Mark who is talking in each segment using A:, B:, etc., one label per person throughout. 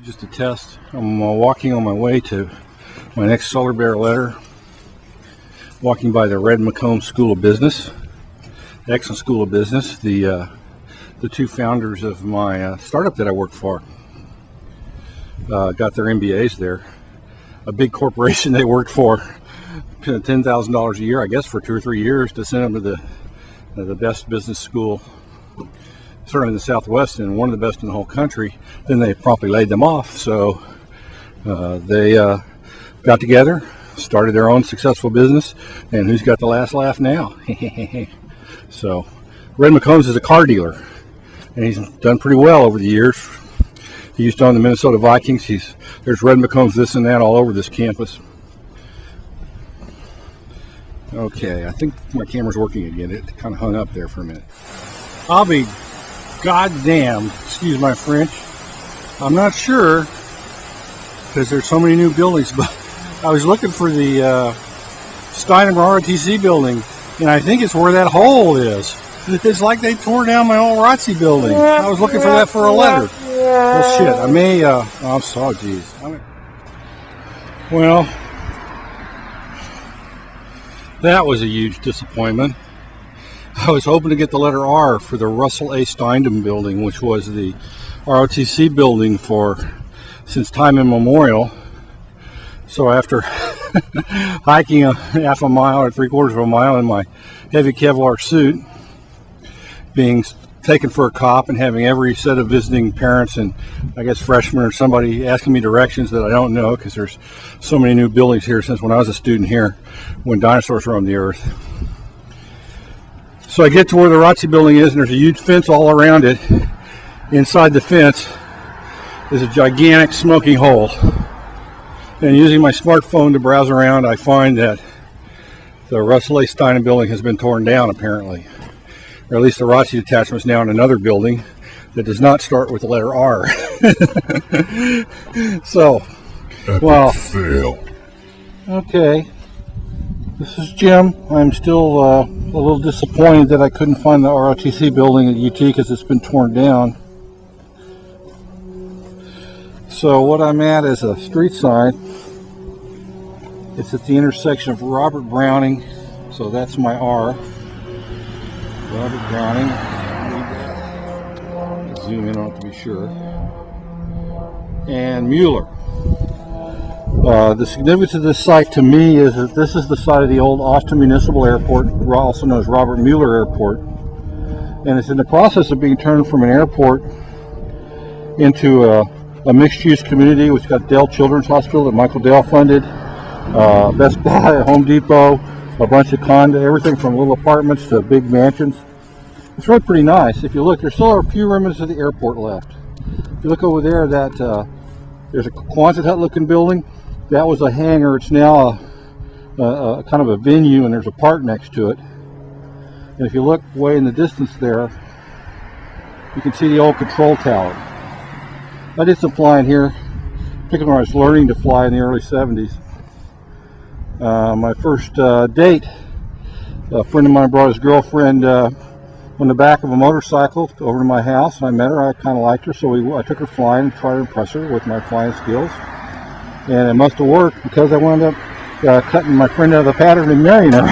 A: just a test. I'm walking on my way to my next Solar Bear letter. Walking by the Red McComb School of Business, excellent School of Business. The two founders of my startup that I work for got their MBAs there. A big corporation they worked for, $10,000 a year, I guess, for 2 or 3 years to send them to the best business school, certainly in the Southwest, and one of the best in the whole country. Then they promptly laid them off. So they got together, started their own successful business, and who's got the last laugh now? So Red McCombs is a car dealer, and he's done pretty well over the years. He used to own the Minnesota Vikings. There's Red McCombs this and that all over this campus. Okay, I think my camera's working again. It kind of hung up there for a minute. I'll be goddamn, excuse my French. I'm not sure, because there's so many new buildings, but I was looking for the Steinem ROTC building, and I think it's where that hole is. It's like they tore down my old ROTC building. I was looking for that for a letter. Well, shit, I may, I'm sorry, geez. Well, that was a huge disappointment. I was hoping to get the letter R for the Russell A. Steinem building, which was the ROTC building since time immemorial. So after hiking a half a mile or 3/4 of a mile in my heavy Kevlar suit, being taken for a cop and having every set of visiting parents and I guess freshmen or somebody asking me directions that I don't know, because there's so many new buildings here since when I was a student here, when dinosaurs roamed the earth. So I get to where the ROTC building is, and there's a huge fence all around it. Inside the fence is a gigantic smoking hole. And using my smartphone to browse around, I find that the Russell A. Steinem building has been torn down, apparently. Or at least the ROTC attachment is now in another building that does not start with the letter R. So, well, fail. Okay. This is Jim. I'm still a little disappointed that I couldn't find the ROTC building at UT because it's been torn down. So what I'm at is a street sign. It's at the intersection of Robert Browning, so that's my R. Robert Browning. Zoom in on it to be sure. And Mueller. The significance of this site to me is that this is the site of the old Austin Municipal Airport, also known as Robert Mueller Airport. And it's in the process of being turned from an airport into a mixed-use community, which got Dell Children's Hospital that Michael Dell funded, Best Buy, Home Depot, a bunch of condos, everything from little apartments to big mansions. It's really pretty nice. If you look, there's still a few remnants of the airport left. If you look over there, there's a Quonset hut looking building. That was a hangar. It's now a kind of a venue, and there's a park next to it. And if you look way in the distance there, you can see the old control tower. I did some flying here, particularly when I was learning to fly in the early 70s. My first date, a friend of mine brought his girlfriend on the back of a motorcycle over to my house, and I met her. I kind of liked her, so I took her flying and tried to impress her with my flying skills. And it must have worked, because I wound up cutting my friend out of the pattern and marrying her.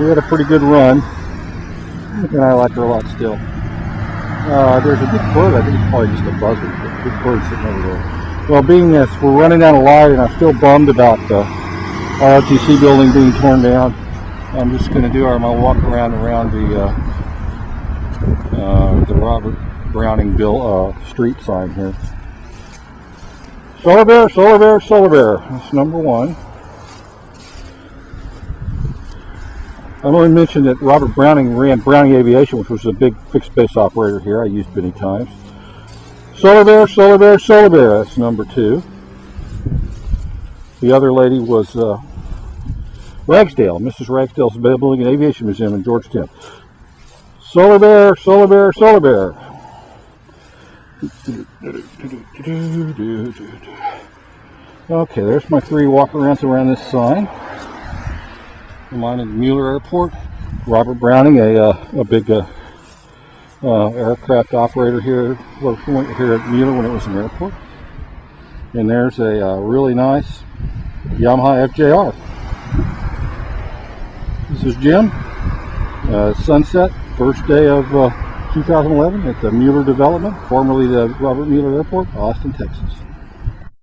A: We had a pretty good run, and I like her a lot still. There's a big bird. I think it's probably just a buzzard, but a big bird sitting over there. Well, being this, we're running out of light, and I'm still bummed about the ROTC building being torn down. I'm just going to do my walk around the Robert Browning street sign here. Solar Bear, Solar Bear, Solar Bear. That's number one. I want to mention that Robert Browning ran Browning Aviation, which was a big fixed base operator here. I used many times. Solar Bear, Solar Bear, Solar Bear. That's number two. The other lady was Ragsdale, Mrs. Ragsdale's Building and Aviation Museum in Georgetown. Solar Bear, Solar Bear, Solar Bear. Okay, there's my 3 walk-arounds around this sign. Reminding Mueller Airport. Robert Browning, a big aircraft operator here, working here at Mueller when it was an airport. And there's a really nice Yamaha FJR. This is Jim. Sunset, first day of 2011 at the Mueller Development, formerly the Robert Mueller Airport, Austin, Texas.